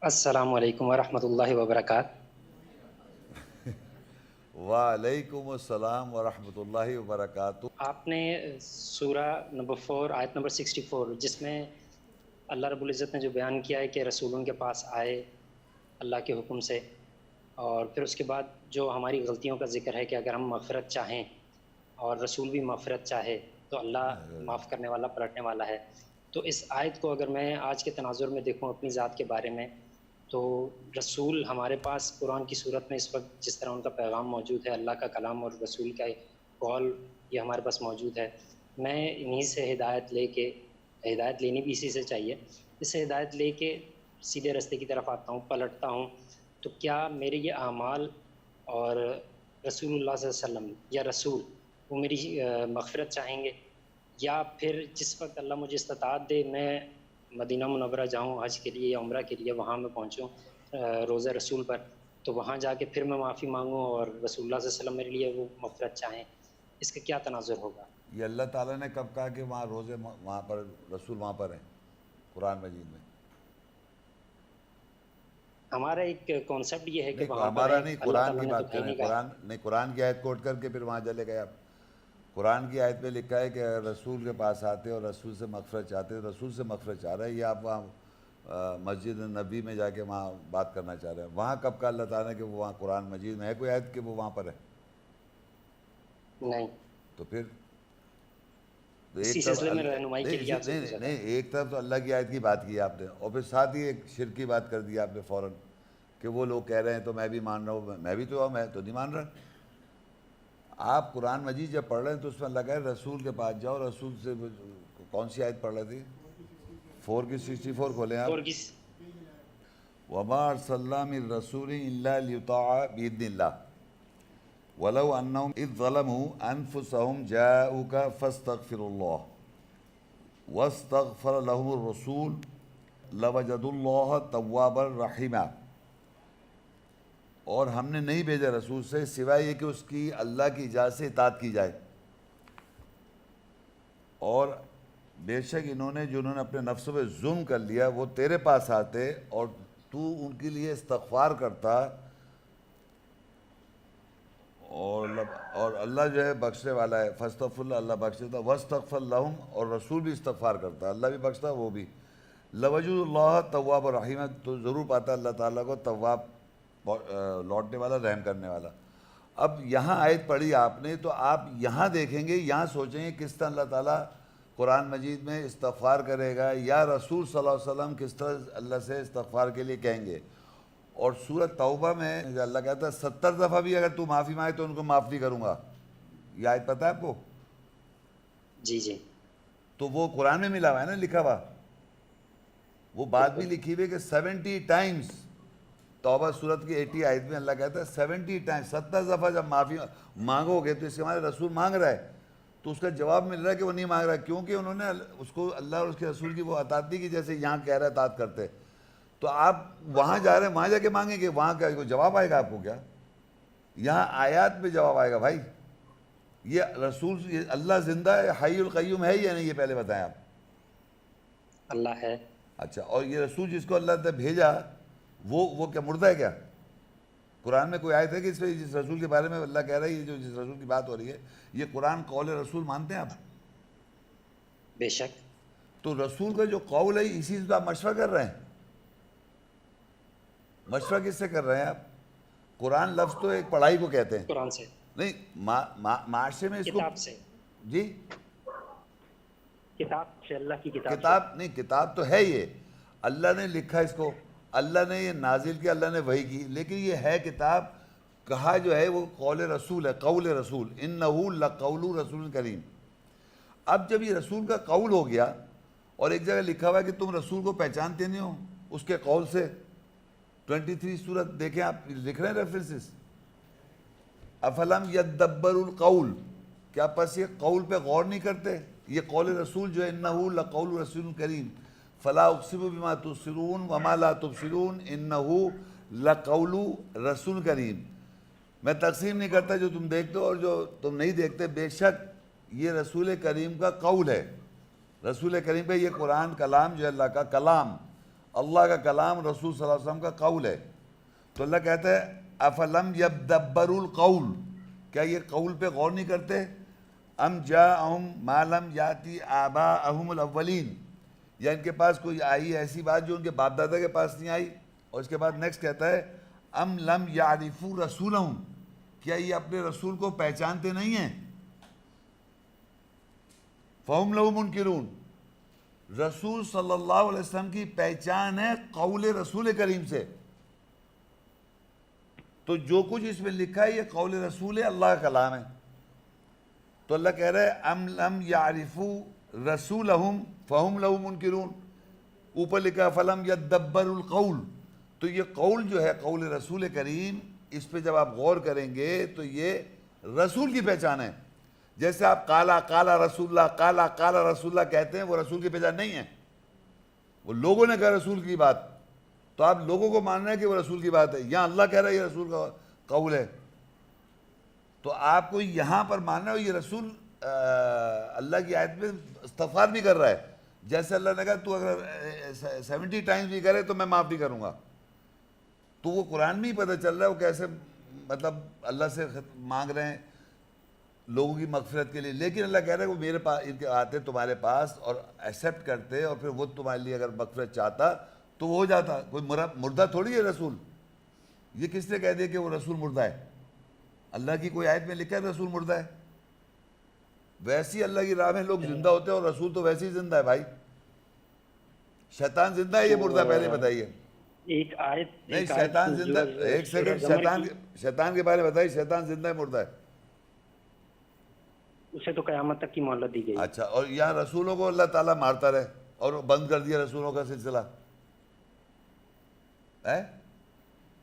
السلام علیکم ورحمۃ اللہ وبرکاتہ۔ وعلیکم السلام ورحمۃ اللہ وبرکاتہ۔ آپ نے سورہ نمبر 4 آیت نمبر 64 جس میں اللہ رب العزت نے جو بیان کیا ہے کہ رسولوں کے پاس آئے اللہ کے حکم سے، اور پھر اس کے بعد جو ہماری غلطیوں کا ذکر ہے کہ اگر ہم مغفرت چاہیں اور رسول بھی مغفرت چاہے تو اللہ معاف کرنے والا پلٹنے والا ہے۔ تو اس آیت کو اگر میں آج کے تناظر میں دیکھوں اپنی ذات کے بارے میں، تو رسول ہمارے پاس قرآن کی صورت میں اس وقت جس طرح ان کا پیغام موجود ہے، اللہ کا کلام اور رسول کا قول یہ ہمارے پاس موجود ہے، میں انہی سے ہدایت لے کے، ہدایت لینی بھی اسی سے چاہیے، اس سے ہدایت لے کے سیدھے راستے کی طرف آتا ہوں، پلٹتا ہوں، تو کیا میرے یہ اعمال اور رسول اللہ صلی اللہ علیہ وسلم یا رسول وہ میری مغفرت چاہیں گے؟ یا پھر جس وقت اللہ مجھے استطاعت دے میں مدینہ منورہ جاؤں حج کے لیے یا عمرہ کے لیے، وہاں میں پہنچوں روضہ رسول پر، تو وہاں جا کے پھر میں معافی مانگوں اور رسول اللہ صلی اللہ علیہ وسلم میرے لیے وہ مغفرت چاہیں، اس کا کیا تناظر ہوگا؟ یہ اللہ تعالیٰ نے کب کہا کہ وہاں روزے وہاں پر رسول وہاں پر ہیں قرآن مجید میں؟ ہمارا ایک کانسیپٹ یہ ہے کہ نہیں وہاں پر ہمارا ہے، نہیں، اللہ قرآن تعالیٰ کی نے تو بات کہیں کریں۔ نہیں کہا۔ قرآن کی آیت کوٹ کر کے پھر وہاں چلے گئے آپ۔ قرآن کی آیت میں لکھا ہے کہ اگر رسول کے پاس آتے اور رسول سے مغفرت چاہتے، رسول سے مغفرت چاہ رہے ہیں، یا آپ وہاں مسجد نبی میں جا کے وہاں بات کرنا چاہ رہے ہیں؟ وہاں کب کہا اللہ تعالیٰ نے کہ وہ وہاں قرآن مجید میں ہے کوئی آیت کہ وہ وہاں پر ہے؟ نہیں، تو پھر تو اسی ایک طرف سلسلے میں رہنمائی کے لیے آپ سے پوچھا تھا۔ نہیں، ایک طرف تو اللہ کی آیت کی بات کی آپ نے، اور پھر ساتھ ہی ایک شرک کی بات کر دی آپ نے فوراً کہ وہ لوگ کہہ رہے ہیں تو میں بھی مان رہا ہوں، میں بھی تو میں تو نہیں مان رہا۔ آپ قرآن مجید جب پڑھ رہے ہیں تو اس میں اللہ کہہ رہے رسول کے پاس جاؤ، رسول سے کون سی آیت پڑھ رہے تھی؟ 4 کی 64 کھولیں آپ۔ اور کس وَمَا أَرْسَلْنَا مِن رَّسُولٍ إِلَّا لِيُطَاعَ بِإِذْنِ اللَّهِ وَلَوْ أَنَّهُمْ إِذ ظَلَمُوا أَنفُسَهُمْ جَاءُوكَ فَاسْتَغْفِرُوا اللَّهَ وَاسْتَغْفَرَ لَهُمُ الرَّسُولُ لَوَجَدُوا اللَّهَ تَوَّابًا رَحِيمًا۔ اور ہم نے نہیں بھیجا رسول سے سوائے یہ کہ اس کی اللہ کی اجازت سے اطاعت کی جائے، اور بے شک انہوں نے جنہوں نے اپنے نفسوں پہ ظلم کر لیا وہ تیرے پاس آتے اور تو ان کے لیے استغفار کرتا، اور اللہ جو ہے بخشنے والا ہے، فاستغفر اللہ، اللہ بخش دیتا، واستغفر لہم، اور رسول بھی استغفار کرتا، اللہ بھی بخشتا وہ بھی، لوجد اللہ تواب الرحیم، تو ضرور پاتا اللہ تعالیٰ کو تواب، لوٹنے والا، رحم کرنے والا۔ اب یہاں آیت پڑھی آپ نے تو آپ یہاں دیکھیں گے، یہاں سوچیں گے کس طرح اللہ تعالیٰ قرآن مجید میں استغفار کرے گا، یا رسول صلی اللہ علیہ وسلم کس طرح اللہ سے استغفار کے لیے کہیں گے۔ اور سورۃ توبہ میں اللہ کہتا ہے 70 دفعہ بھی اگر تو معافی مانگے تو ان کو معاف نہیں کروں گا۔ یہ آیت پتہ ہے آپ کو؟ جی جی تو وہ قرآن میں ملا ہوا ہے نا، لکھا ہوا، وہ بات بھی لکھی ہوئی کہ 70 ٹائمز، توبہ سورت کی 80 آیت میں اللہ کہتا ہے 70 ٹائمز، 70 دفعہ جب معافی مانگو گے تو اس کے ہمارے رسول مانگ رہا ہے، تو اس کا جواب مل رہا ہے کہ وہ نہیں مانگ رہا ہے، کیونکہ انہوں نے اس کو اللہ اور اس کے رسول کی وہ اطاعت نہیں کی جیسے یہاں کہہ رہا ہے اطاعت کرتے۔ تو آپ وہاں جا رہے ہیں، وہاں جا کے مانگیں گے، وہاں کا کوئی جواب آئے گا آپ کو کیا؟ یہاں آیات میں جواب آئے گا بھائی۔ یہ رسول، یہ اللہ زندہ ہے، حی القیوم ہے یا نہیں، یہ پہلے بتائیں آپ۔ اللہ ہے۔ اچھا، اور یہ رسول جس کو اللہ نے بھیجا وہ کیا مردہ ہے کیا؟ قرآن میں کوئی آیت ہے کہ اس پہ جس رسول کے بارے میں اللہ کہہ رہا ہے، یہ جو جس رسول کی بات ہو رہی ہے، یہ قرآن قول رسول مانتے ہیں آپ؟ بے شک۔ تو رسول کا جو قول ہے اسی سے آپ مشورہ کر رہے ہیں۔ مشورہ کس سے کر رہے ہیں آپ؟ قرآن لفظ تو ایک پڑھائی کو کہتے ہیں، قرآن سے، نہیں معاشرے میں اس کو، کتاب سے، جی کتاب سے، اللہ کی کتاب سے۔ کتاب نہیں، کتاب تو ہے، یہ اللہ نے لکھا اس کو، اللہ نے یہ نازل کیا، اللہ نے وحی کی، لیکن یہ ہے کتاب، کہا جو ہے وہ قول رسول ہے، قول رسول، انہ لقول رسول کریم۔ اب جب یہ رسول کا قول ہو گیا، اور ایک جگہ لکھا ہوا ہے کہ تم رسول کو پہچانتے نہیں ہو اس کے قول سے، 23 سورت دیکھیں آپ، لکھ رہے ہیں ریفرنسز، افلم یدبر القول، کیا پس یہ قول پہ غور نہیں کرتے؟ یہ قول رسول جو ہے انہ لقول رسول کریم، فلا اقسم بما تبصرون وما لا تبصرون انہ لقول رسول کریم، میں تقسیم نہیں کرتا جو تم دیکھتے ہو اور جو تم نہیں دیکھتے، بے شک یہ رسول کریم کا قول ہے، رسول کریم کا یہ قرآن کلام جو ہے اللہ کا کلام، اللہ کا کلام رسول صلی اللہ علیہ وسلم کا قول ہے. تو اللہ کہتا ہے افلم یدبروا القول, کیا یہ قول پہ غور نہیں کرتے؟ ام جاءہم ما لم یاتی آباءہم الاولین, یا ان کے پاس کوئی آئی ایسی بات جو ان کے باپ دادا کے پاس نہیں آئی. اور اس کے بعد نیکسٹ کہتا ہے ام لم یعرفوا رسولہم, کیا یہ اپنے رسول کو پہچانتے نہیں ہیں؟ فہم لہ منکرون, رسول صلی اللہ علیہ وسلم کی پہچان ہے قول رسول کریم سے. تو جو کچھ اس میں لکھا ہے یہ قول رسول ہے, اللہ کا کلام ہے. تو اللہ کہہ رہا ہے ام لم یعرفوا رسولہم فہم لہ منکرون, اوپر لکھا فلم یدبروا القول. تو یہ قول جو ہے قول رسول کریم, اس پہ جب آپ غور کریں گے تو یہ رسول کی پہچان ہے. جیسے آپ قالا قالا رسول اللہ, قالا قالا رسول اللہ کہتے ہیں, وہ رسول کی پہچان نہیں ہے, وہ لوگوں نے کہا رسول کی بات, تو آپ لوگوں کو مان رہے ہیں کہ وہ رسول کی بات ہے. یہاں اللہ کہہ رہا ہے یہ رسول کا قول ہے, تو آپ کو یہاں پر ماننا ہو یہ رسول اللہ کی آیت میں استغفار بھی کر رہا ہے. جیسے اللہ نے کہا تو اگر 70 ٹائمز بھی کرے تو میں معاف بھی کروں گا, تو وہ قرآن میں ہی پتہ چل رہا ہے وہ کیسے مطلب اللہ سے مانگ رہے ہیں لوگوں کی مغفرت کے لیے. لیکن اللہ کہہ رہا ہے وہ میرے پاس ان کے آتے تمہارے پاس اور ایکسیپٹ کرتے, اور پھر وہ تمہارے لیے اگر مغفرت چاہتا تو وہ ہو جاتا. کوئی مردہ تھوڑی ہے رسول, یہ کس نے کہہ دیا کہ وہ رسول مردہ ہے؟ اللہ کی کوئی آیت میں لکھا ہے رسول مردہ ہے؟ ویسی اللہ کی راہ میں لوگ زندہ ہوتے ہیں, اور رسول تو ویسے ہی زندہ ہے بھائی. شیطان زندہ ہے یہ مردہ؟ پہلے بتائیے. ایک آیت نہیں شیطان زندہ, ایک سیکنڈ, شیطان کے بارے میں بتائیے, شیطان زندہ ہے مردہ ہے؟ اسے تو قیامت تک کی مہلت دی گئی. اچھا, اور یہاں رسولوں کو اللہ تعالیٰ مارتا رہے اور بند کر دیا رسولوں کا سلسلہ ہے.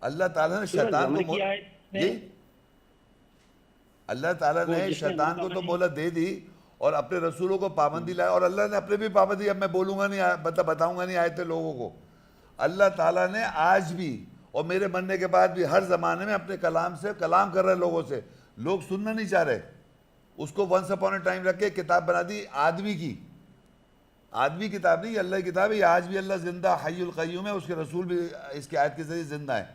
اللہ تعالیٰ نے شیطان کو جی اللہ تعالیٰ نے شیطان کو تو مہلت دے دی اور اپنے رسولوں کو پابندی لایا, اور اللہ نے اپنے بھی پابندی, اب میں بولوں گا نہیں, بتاؤں گا نہیں آئے تھے لوگوں کو. اللہ تعالیٰ نے آج بھی اور میرے مرنے کے بعد بھی ہر زمانے میں اپنے کلام سے کلام کر رہے لوگوں سے. لوگ سننا نہیں چاہ رہے, اس کو ونس اپون اے ٹائم رکھ کے کتاب بنا دی آدمی کی. آدمی کتاب نہیں, اللہ کی کتاب ہے. آج بھی اللہ زندہ حی القیوم ہے, اس کے رسول بھی اس کی آیت کے ذریعے زندہ ہیں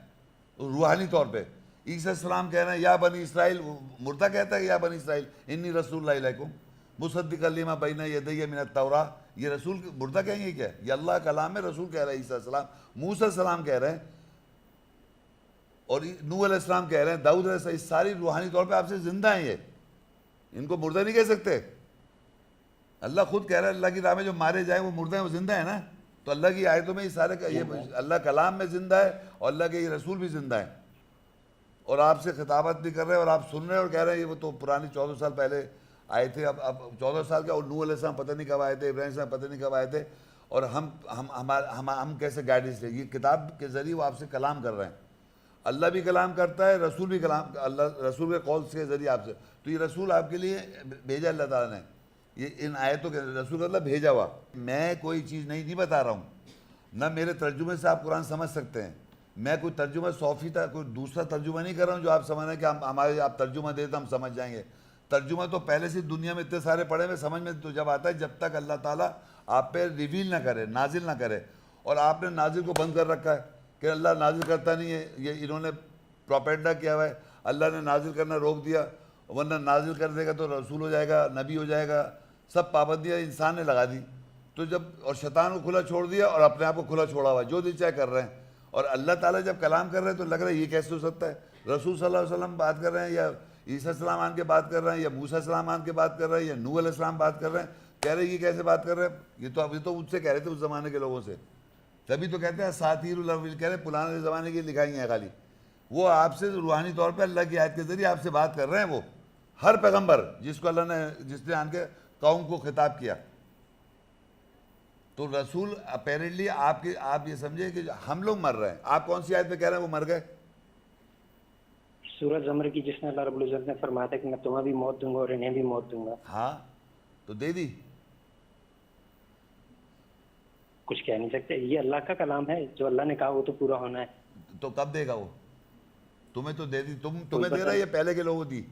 روحانی طور پہ. عیسیٰ السلام کہہ رہے ہیں یا بنی اسرائیل, مردہ کہتا ہے کہ یا بنی اسرائیل انی رسول اللہ علیکم مصدقا لما بین یدی من التوراۃ, یہ رسول مردہ کہیں گے کیا؟ یہ اللہ کا کلام ہے, رسول کہہ رہے ہیں. عیسیٰ السلام, موسیٰ السلام کہہ رہے ہیں, اور نوح علیہ السلام کہہ رہے ہیں, داؤد علیہ السلام, ساری روحانی طور پہ آپ سے زندہ ہیں. یہ ان کو مردہ نہیں کہہ سکتے. اللہ خود کہہ رہا ہے اللہ کی راہ میں جو مارے جائیں وہ مردہ ہیں, وہ زندہ ہیں نا. تو اللہ کی آیتوں میں یہ سارے یہ اللہ کلام میں زندہ ہے, اور اللہ کے یہ رسول بھی زندہ ہیں, اور آپ سے خطابت بھی کر رہے ہیں, اور آپ سن رہے ہیں اور کہہ رہے ہیں یہ وہ تو پرانی 14 سال پہلے آئے تھے. اب 14 سال کا, اور نوح علیہ السلام پتہ نہیں کب آئے تھے, ابراہیم السلام پتہ نہیں کب آئے تھے, اور ہم کیسے گائیڈنس لیں؟ یہ کتاب کے ذریعے وہ آپ سے کلام کر رہے ہیں. اللہ بھی کلام کرتا ہے, رسول بھی کلام, اللہ رسول کے قول کے ذریعے آپ سے. تو یہ رسول آپ کے لیے بھیجا اللہ تعالیٰ نے, یہ ان آیتوں کے رسول اللہ بھیجا ہوا. میں کوئی چیز نہیں بتا رہا ہوں, نہ میرے ترجمے سے آپ قرآن سمجھ سکتے ہیں. میں کوئی ترجمہ 100% کوئی دوسرا ترجمہ نہیں کر رہا ہوں جو آپ سمجھ رہے ہیں کہ ہمارے آپ ترجمہ دے تو ہم سمجھ جائیں گے. ترجمہ تو پہلے سے دنیا میں اتنے سارے پڑھے ہوئے, سمجھ میں تو جب آتا ہے جب تک اللہ تعالیٰ آپ پہ ریویل نہ کرے, نازل نہ کرے. اور آپ نے نازل کو بند کر رکھا ہے کہ اللہ نازل کرتا نہیں ہے, یہ انہوں نے پروپیگنڈا کیا ہوا ہے. اللہ نے نازل کرنا روک دیا, ورنہ نازل کر دے گا تو رسول ہو جائے گا, نبی ہو جائے گا. سب پابندیاں انسان نے لگا دی. تو جب اور شیطان کو کھلا چھوڑ دیا اور اپنے آپ کو کھلا چھوڑا ہوا, جو دل چاہے کر رہے ہیں. اور اللہ تعالیٰ جب کلام کر رہے ہیں تو لگ رہا ہے یہ کیسے ہو سکتا ہے؟ رسول صلی اللہ علیہ وسلم بات کر رہے ہیں, یا عیسیٰ السلام آن کے بات کر رہے ہیں, یا موسیٰ السلام آن کے بات کر رہے ہیں, یا نوح علیہ السلام بات کر رہے ہیں. کہہ رہے ہیں یہ کیسے بات کر رہے ہیں؟ یہ تو ابھی تو مجھ سے کہہ رہے تھے اس زمانے کے لوگوں سے. تبھی تو کہتے ہیں اساطیر الاولین, کہہ رہے ہیں پرانے زمانے کی لکھائی ہیں خالی. وہ آپ سے روحانی طور پہ اللہ کی آیت کے ذریعے آپ سے بات کر رہے ہیں. وہ ہر پیغمبر جس کو اللہ نے, جس نے آن کے قوم کو خطاب کیا. تو رسول اپیرنٹلی آپ یہ سمجھے کہ ہم لوگ مر رہے ہیں. آپ کون سی آیت میں کہہ رہے ہیں وہ مر گئے؟ سورہ زمر کی, جس میں اللہ رب العزت نے فرمایا تھا کہ میں تمہیں بھی موت دوں گا اور انہیں بھی موت دوں گا. ہاں تو دے دی. کچھ کہہ نہیں سکتے, یہ اللہ کا کلام ہے, جو اللہ نے کہا وہ تو پورا ہونا ہے. تو کب دے گا وہ؟ تمہیں تو دے دی, تمہیں دے رہا ہے یا پہلے کے لوگوں دی؟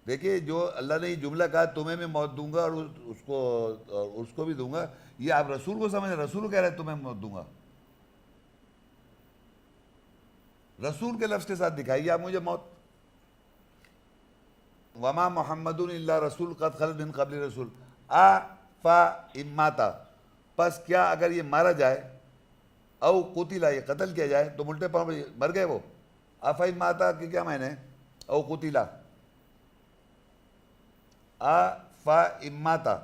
دیکھیے جو اللہ نے یہ جملہ کہا تمہیں میں موت دوں گا اور اس کو بھی دوں گا، یہ آپ رسول کو سمجھ رہے، رسول کہہ رہے ہیں تمہیں موت دوں گا، رسول کے لفظ کے ساتھ دکھائیے آپ مجھے موت. وما محمد الا رسول قد خلت من قبل رسول اماتا، پس کیا اگر یہ مارا جائے، او قتلا یہ قتل کیا جائے، تو الٹے پاؤں پہ مر گئے وہ. اماتا کہ کیا معنی ہے؟ او قتلا، اماتا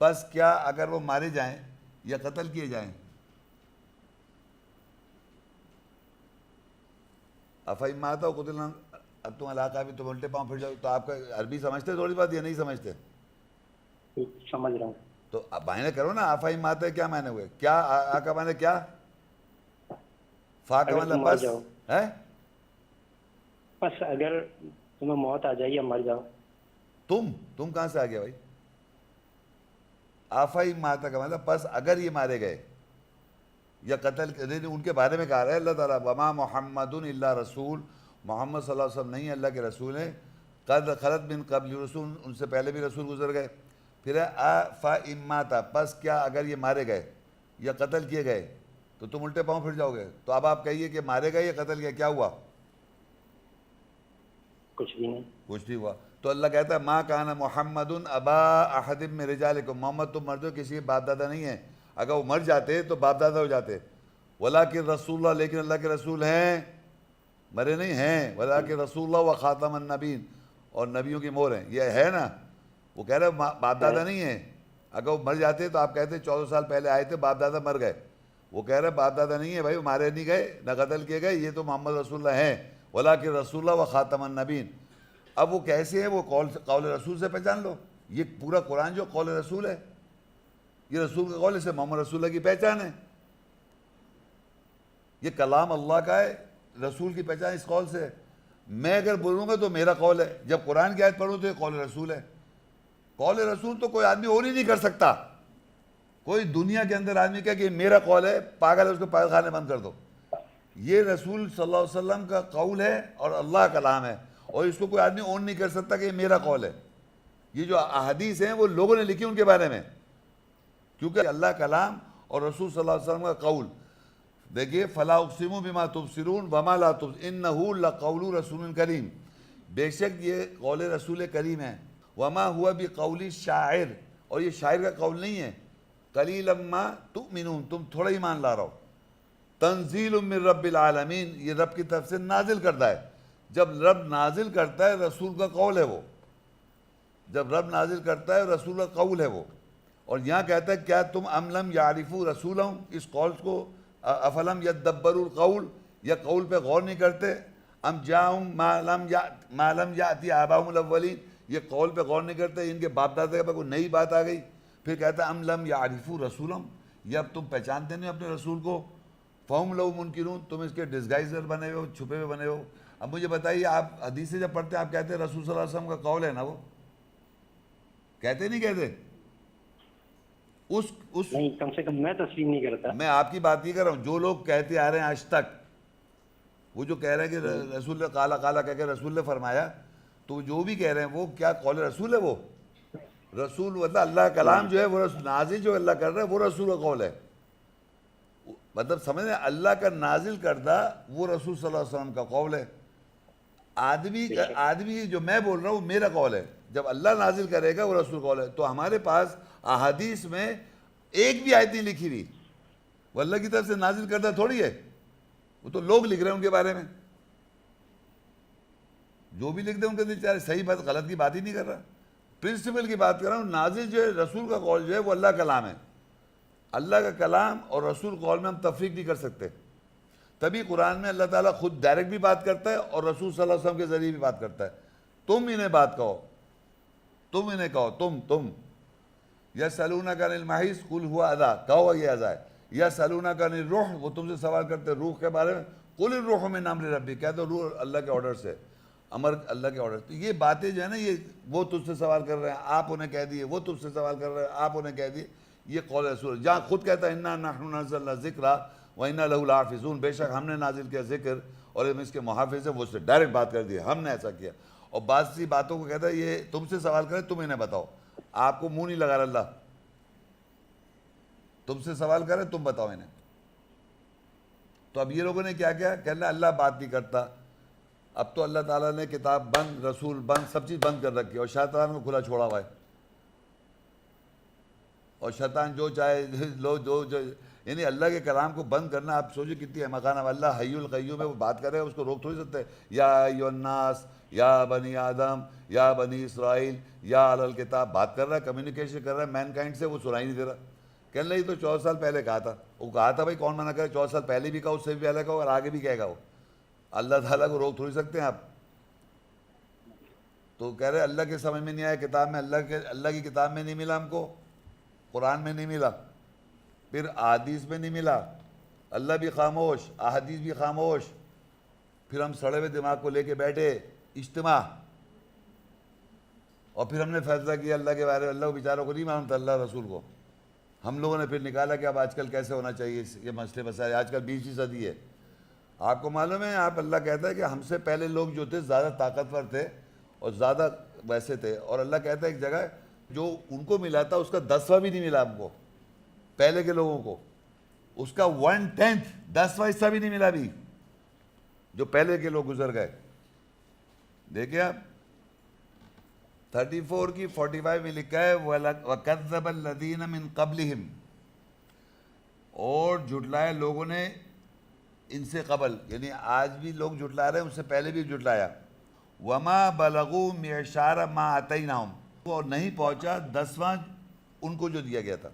پس کیا اگر وہ مارے جائیں یا قتل کیے جائیں. اماتا او قتلا، اب تم علاقہ بھی تم الٹے پاؤں پھر جاؤ. تو آپ کا عربی سمجھتے تھوڑی بات یا نہیں سمجھتے؟ سمجھ رہا ہوں. تو اب معنی کرو نا، آفائی ماتا کیا معنی ہوئے؟ کیا آ کا معنی کیا؟ فا کا اگر تم معنی مر پس جاؤ، ہے، بس اگر تمہیں موت آ جائے یا مر جاؤ. تم کہاں سے آ گیا بھائی؟ آفائی ماتا کا مطلب پس اگر یہ مارے گئے یا قتل، ان کے بارے میں کہا رہا ہے اللہ تعالیٰ وما محمد الا رسول، محمد صلی اللہ علیہ وسلم نہیں اللہ کے رسول ہیں، قد خلت من قبل رسول، ان سے پہلے بھی رسول گزر گئے. پھر ہے اماتا پس کیا اگر یہ مارے گئے یا قتل کیے گئے تو تم الٹے پاؤں پھر جاؤ گے. تو اب آپ کہیے کہ مارے گئے یا قتل کیا، کیا ہوا؟ کچھ بھی نہیں. کچھ نہیں ہوا. تو اللہ کہتا ہے ما کان محمد ابا احد من رجالکم، محمد تم مردوں کسی کے باپ دادا نہیں ہیں. اگر وہ مر جاتے تو باپ دادا ہو جاتے. ولکن رسول اللہ، لیکن اللہ کے رسول ہیں، مرے نہیں ہیں. ولکن رسول اللہ و خاتم النبیین، اور نبیوں کی مہر ہیں. یہ ہے نا، وہ کہہ رہے باپ دادا نہیں ہیں. اگر وہ مر جاتے تو آپ کہتے 14 سال پہلے آئے تھے باپ دادا مر گئے. وہ کہہ رہے باپ دادا نہیں ہے بھائی، وہ مارے نہیں گئے نہ قتل کیے گئے، یہ تو محمد رسول اللہ ہیں. ولکن رسول اللہ و خاتم النبیین. اب وہ کیسے ہے؟ وہ قول رسول سے پہچان لو. یہ پورا قرآن جو قول رسول ہے، یہ رسول کا قول، سے محمد رسول اللہ کی پہچان ہے. یہ کلام اللہ کا ہے، رسول کی پہچان اس قول سے ہے. میں اگر بولوں گا تو میرا قول ہے، جب قرآن کی آیت پڑھوں تو یہ قول رسول ہے. قول رسول تو کوئی آدمی اور ہی نہیں کر سکتا. کوئی دنیا کے اندر آدمی کہے کہ میرا قول ہے، پاگل ہے، اس کو پاگل خانے بند کر دو. یہ رسول صلی اللہ علیہ وسلم کا قول ہے اور اللہ کا کلام ہے، اور اس کو کوئی آدمی اون نہیں کر سکتا کہ یہ میرا قول ہے. یہ جو احادیث ہیں وہ لوگوں نے لکھی ان کے بارے میں، کیونکہ اللہ کلام اور رسول صلی اللہ علیہ وسلم کا قول. دیکھیے فلا اقسم بما تبصرون وما لا تبصرون انہ لقول رسول کریم، بے شک یہ قول رسول کریم ہے. وما ہوا بقول شاعر، اور یہ شاعر کا قول نہیں ہے. قلیلا ما تؤمنون، تم تھوڑا ایمان لا رہا ہو. تنزیل من رب العالمین، یہ رب کی طرف سے نازل کردہ ہے. جب رب نازل کرتا ہے رسول کا قول ہے وہ، جب رب نازل کرتا ہے رسول کا قول ہے وہ. اور یہاں کہتا ہے کیا تم ام لم یعرفوا رسولہم، اس قول کو افلم یدبروا القول، یا قول پہ غور نہیں کرتے. ام جاءہم ما لم یأتی آباؤہم الاولین، یہ قول پہ غور نہیں کرتے، ان کے باپ دادا کے پاس کوئی نئی بات آ گئی. پھر کہتا ہے ام لم یعرفوا رسولہم، یہ اب تم پہچانتے نہیں اپنے رسول کو. فہم لہو منکرون، تم اس کے ڈسگائزر بنے ہو، چھپے ہوئے بنے ہو. اب مجھے بتائیے، آپ حدیثیں جب پڑھتے ہیں آپ کہتے ہیں رسول صلی اللہ علیہ وسلم کا قول ہے نا، وہ کہتے نہیں کہتے؟ اس نہیں، کم سے کم میں تسلیم نہیں کرتا. میں آپ کی بات نہیں کر رہا ہوں، جو لوگ کہتے آ رہے ہیں آج تک، وہ جو کہہ رہے ہیں کہ رسول نے قالا قالا کہہ کے رسول نے فرمایا، تو جو بھی کہہ رہے ہیں وہ کیا قول رسول ہے؟ وہ رسول مطلب اللہ کلام جو ہے وہ نازل جو اللہ کر رہا ہے وہ رسول کا قول ہے. مطلب سمجھ رہے ہیں، اللہ کا نازل کردہ وہ رسول صلی اللہ علیہ وسلم کا قول ہے. آدمی جو میں بول رہا ہوں وہ میرا قول ہے، جب اللہ نازل کرے گا وہ رسول قول ہے. تو ہمارے پاس احادیث میں ایک بھی آیت نہیں لکھی ہوئی، وہ اللہ کی طرف سے نازل کردہ تھوڑی ہے، وہ تو لوگ لکھ رہے ہیں ان کے بارے میں. جو بھی لکھ دیں ان کے دل چاہے، صحیح بات غلط کی بات ہی نہیں کر رہا، پرنسپل کی بات کر رہا ہوں. نازل جو ہے رسول کا قول جو ہے وہ اللہ کا کلام ہے. اللہ کا کلام اور رسول قول میں ہم تفریق نہیں کر سکتے. تبھی قرآن میں اللہ تعالیٰ خود ڈائریکٹ بھی بات کرتا ہے اور رسول صلی اللہ علیہ وسلم کے ذریعے بھی بات کرتا ہے. تم انہیں بات کہو، تم انہیں کہو، تم یسألونک عن المحیض قل ہوا اذی، کہو یہ اذی ہے. یسألونک عن الروح، وہ تم سے سوال کرتے ہیں روح کے بارے میں، قل الروح من امر ربی، کہہ دو روح اللہ کے آرڈر سے، امر اللہ کے آرڈر سے. یہ باتیں جو ہے نا، یہ وہ تجھ سے سوال کر رہے ہیں آپ انہیں کہہ دیے، وہ تجھ سے سوال کر رہے ہیں آپ انہیں کہہ دیے. یہ قول رسول جہاں خود کہتا ہے انا نحن نزلنا الذکر وانا لہ لحافظون، بے شک ہم نے نازل کیا ذکر اور ہم اس کے محافظ ہیں. وہ اس سے ڈائریکٹ بات کر دی، ہم نے ایسا کیا. اور بعض سی باتوں کو کہتا ہے یہ تم سے سوال کرے تم انہیں بتاؤ. آپ کو منہ نہیں لگا رہا اللہ, تم سے سوال کرے تم بتاؤ انہیں. تو اب یہ لوگوں نے کیا کیا, کہنا اللہ بات نہیں کرتا. اب تو اللہ تعالیٰ نے کتاب بند, رسول بند, سب چیز بند کر رکھی ہے, اور شیطان کو کھلا چھوڑا ہوا ہے. اور شیطان جو چاہے جو یعنی اللہ کے کلام کو بند کرنا, آپ سوچیں کتنی ہے مکان. اب اللہ حی القیوم ہے, وہ بات کر رہے ہیں, اس کو روک تھوڑی سکتے ہیں. یا ایھا الناس, یا بنی آدم, یا بنی اسرائیل, یا اہل الکتاب, بات کر رہا ہے, کمیونیکیشن کر رہا ہے مین کائنڈ سے, وہ سنائی نہیں دے رہا. کہنے لگے تو 14 سال پہلے کہا تھا. وہ کہا تھا بھائی کون منع کرے, 14 سال پہلے بھی کہا, اس سے بھی پہلے کہا, اور آگے بھی کہے گا. وہ اللہ تعالیٰ کو روک تھوڑی سکتے ہیں آپ. تو کہہ رہے اللہ کے سمجھ میں نہیں آیا, کتاب میں اللہ کی کتاب میں نہیں ملا ہم کو, قرآن میں نہیں ملا, پھر احادیث میں نہیں ملا, اللہ بھی خاموش, احادیث بھی خاموش. پھر ہم سڑے ہوئے دماغ کو لے کے بیٹھے اجتماع, اور پھر ہم نے فیصلہ کیا اللہ کے بارے میں. اللہ کو بیچاروں کو نہیں معلوم تھا, اللہ رسول کو. ہم لوگوں نے پھر نکالا کہ اب آج کل کیسے ہونا چاہیے یہ مسئلے مسائل. آج کل 20ویں صدی ہے, آپ کو معلوم ہے, آپ اللہ کہتا ہے کہ ہم سے پہلے لوگ جو تھے زیادہ طاقتور تھے اور زیادہ ویسے تھے, اور اللہ کہتا ہے ایک جگہ جو ان کو ملا تھا اس کا 10واں بھی نہیں ملا ہم کو, پہلے کے لوگوں کو. اس کا 1/10 10واں حصہ بھی نہیں ملا بھی, جو پہلے کے لوگ گزر گئے. دیکھیں آپ 34 کی 45 میں لکھا ہے وَكَذَّبَ الَّذِينَ مِن قَبْلِهِمْ, اور جھٹلائے لوگوں نے ان سے قبل, یعنی آج بھی لوگ جھٹلا رہے ہیں, اس سے پہلے بھی جھٹلایا. وَمَا بَلَغُوا مِعْشَارَ مَا آتَيْنَاهُمْ, اور نہیں پہنچا 10واں ان کو جو دیا گیا تھا.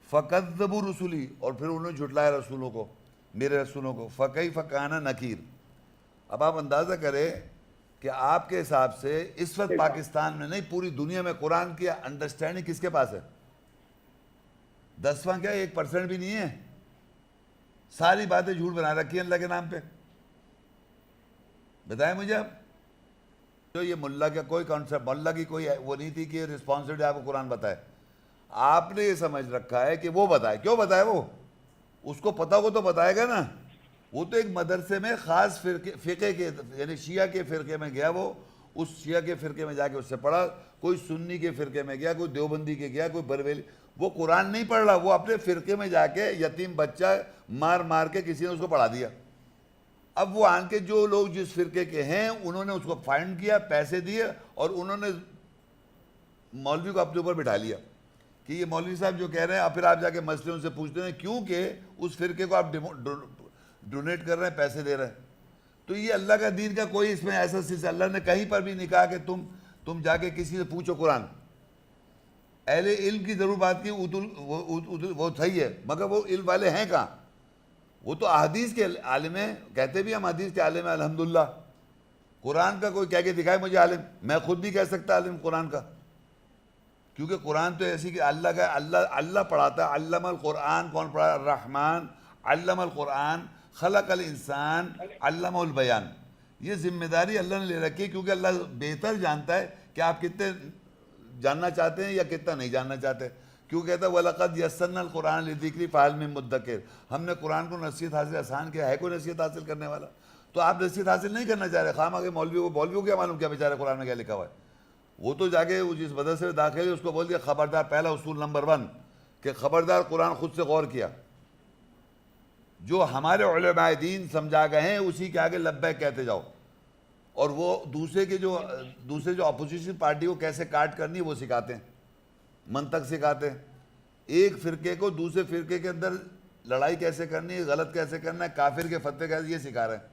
فَكَذَّبُوا رُسُلِي, اور پھر انہوں نے جھٹلایا رسولوں کو, میرے رسولوں کو. فَكَيْفَ كَانَ نَكِيرٌ. اب آپ اندازہ کریں کہ آپ کے حساب سے اس وقت پاکستان میں نہیں پوری دنیا میں قرآن کی انڈرسٹینڈنگ کس کے پاس ہے؟ 10واں کیا 1% بھی نہیں ہے. ساری باتیں جھوٹ بنا رکھی ہیں اللہ کے نام پہ. بتائیں مجھے اب, تو یہ ملا کا کوئی کانسیپٹ, ملا کی کوئی وہ نہیں تھی کہ رسپانسبلٹی آپ کو قرآن بتائے. آپ نے یہ سمجھ رکھا ہے کہ وہ بتائے. کیوں بتائے؟ وہ اس کو پتہ ہو تو بتائے گا نا. وہ تو ایک مدرسے میں خاص فقے کے, یعنی شیعہ کے فرقے میں گیا, وہ اس شیعہ کے فرقے میں جا کے اس سے پڑھا. کوئی سنی کے فرقے میں گیا, کوئی دیوبندی کے گیا, کوئی بریلوی. وہ قرآن نہیں پڑھ رہا, وہ اپنے فرقے میں جا کے یتیم بچہ مار مار کے کسی نے اس کو پڑھا دیا. اب وہ آن کے جو لوگ جس فرقے کے ہیں انہوں نے اس کو فائنڈ کیا, پیسے دیے, اور انہوں نے مولوی کو اپنے اوپر بٹھا لیا کہ یہ مولوی صاحب جو کہہ رہے ہیں. اور پھر آپ جا کے مسئلے ان سے پوچھتے ہیں کیونکہ اس فرقے کو آپ ڈونیٹ کر رہے ہیں, پیسے دے رہے ہیں. تو یہ اللہ کا دین کا کوئی اس میں ایسا سلسلہ اللہ نے کہیں پر بھی نہیں کہا کہ تم جا کے کسی سے پوچھو قرآن. اہل علم کی ضرور بات کی, وہ صحیح ہے, مگر وہ علم والے ہیں کہاں؟ وہ تو احادیث کے عالم ہیں, کہتے بھی ہم حدیث کے عالم ہیں الحمدللہ. قرآن کا کوئی کہہ کے دکھائے مجھے عالم. میں خود نہیں کہہ سکتا عالم قرآن کا, کیونکہ قرآن تو ایسی کہ اللہ کا اللہ پڑھاتا ہے. علم القرآن کون پڑھا؟ الرحمن علم القرآن خلق الانسان علم البیان. یہ ذمہ داری اللہ نے لے رکھی ہے, کیونکہ اللہ بہتر جانتا ہے کہ آپ کتنے جاننا چاہتے ہیں یا کتنا نہیں جاننا چاہتے. کیوں کہتا ہے وَلَقَدْ يَسَّرْنَا الْقُرْآنَ لِلذِّكْرِ فَهَلْ مِن مُدَّكِرٍ. ہم نے قرآن کو نصیحت حاصل آسان کیا ہے, کوئی نصیحت حاصل کرنے والا؟ تو آپ نصیحت حاصل نہیں کرنا چاہ رہے, خواہ مگر مولویوں کو کیا معلوم کیا بیچارے قرآن میں کیا لکھا ہوا ہے. وہ تو جا کے جس مدرسے میں داخل ہے اس کو بول دیا خبردار, پہلا اصول نمبر 1 کہ خبردار قرآن خود سے غور کیا. جو ہمارے علماء دین سمجھا گئے ہیں اسی کے آگے لبیک کہتے جاؤ, اور وہ دوسرے جو اپوزیشن پارٹی کو کیسے کاٹ کرنی ہے وہ سکھاتے ہیں, منطق سکھاتے ہیں. ایک فرقے کو دوسرے فرقے کے اندر لڑائی کیسے کرنی ہے, غلط کیسے کرنا ہے, کافر کے فتوے کیسے, یہ سکھا رہے ہیں.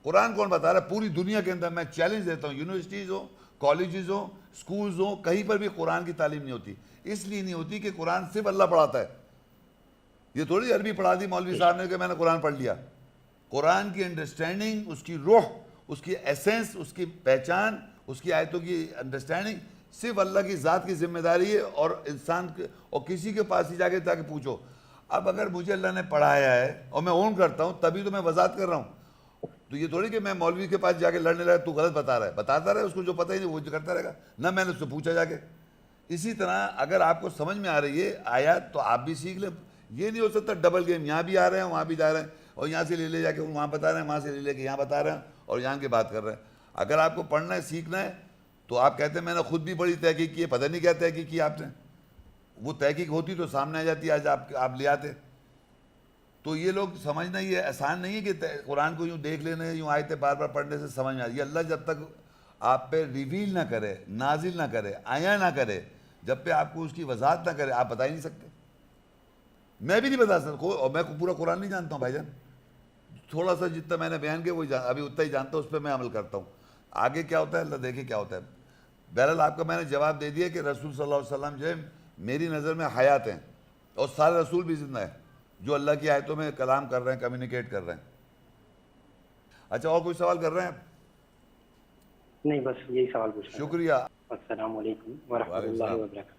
قرآن کون بتا رہا ہے؟ پوری دنیا کے اندر میں چیلنج دیتا ہوں, یونیورسٹیز ہوں, کالجز ہوں, سکولز ہوں, کہیں پر بھی قرآن کی تعلیم نہیں ہوتی. اس لیے نہیں ہوتی کہ قرآن صرف اللہ پڑھاتا ہے. یہ تھوڑی عربی پڑھا دی مولوی صاحب نے کہ میں نے قرآن پڑھ لیا. قرآن کی انڈرسٹینڈنگ, اس کی روح, اس کی ایسنس, اس کی پہچان, اس کی آیتوں کی انڈرسٹینڈنگ صرف اللہ کی ذات کی ذمہ داری ہے, اور انسان اور کسی کے پاس ہی جا کے پوچھو. اب اگر مجھے اللہ نے پڑھایا ہے اور میں اون کرتا ہوں تبھی تو میں وضاحت کر رہا ہوں. تو یہ تھوڑی کہ میں مولوی کے پاس جا کے لڑنے لگا تو غلط بتا رہا ہے, بتاتا رہے, اس کو جو پتہ ہی نہیں وہ کرتا رہے گا نہ, میں نے اس سے پوچھا جا کے. اسی طرح اگر آپ کو سمجھ میں آ رہی ہے آیات تو آپ بھی سیکھ لیں. یہ نہیں ہو سکتا ڈبل گیم, یہاں بھی آ رہے ہیں وہاں بھی جا رہے ہیں, اور یہاں سے لے جا کے وہاں بتا رہے ہیں, وہاں سے لے کے یہاں بتا رہے ہیں, اور یہاں کی بات کر رہے ہیں. اگر آپ کو پڑھنا ہے سیکھنا ہے تو آپ کہتے ہیں میں نے خود بھی بڑی تحقیق کی ہے، پتہ نہیں کیا تحقیق کی آپ نے، وہ تحقیق ہوتی تو سامنے آ جاتی، آج آپ لے آتے. تو یہ لوگ سمجھنا یہ آسان نہیں ہے کہ قرآن کو یوں دیکھ لینا، یوں آیتیں بار بار پڑھنے سے سمجھ میں آتی. یہ اللہ جب تک آپ پہ ریویل نہ کرے، نازل نہ کرے، عیاں نہ کرے، جب پہ آپ کو اس کی وضاحت نہ کرے، آپ بتا ہی نہیں سکتے. میں بھی نہیں بتا سکتا، اور میں پورا قرآن نہیں جانتا ہوں بھائی جان، تھوڑا سا جتنا میں نے بیان کیا وہ ابھی اتنا ہی جانتا ہوں، اس پہ میں عمل کرتا ہوں. آگے کیا ہوتا ہے اللہ دیکھے کیا ہوتا ہے. بہرحال آپ کا میں نے جواب دے دیا کہ رسول صلی اللہ علیہ وسلم جو ہے میری نظر میں حیات ہیں، اور سارے رسول بھی زندہ ہیں جو اللہ کی آیتوں میں کلام کر رہے ہیں، کمیونیکیٹ کر رہے ہیں. اچھا، اور کوئی سوال کر رہے ہیں آپ؟ نہیں، بس یہی سوال پوچھنا تھا. شکریہ. السلام علیکم ورحمۃ وعلیکم اللہ السلام. وبرکاتہ.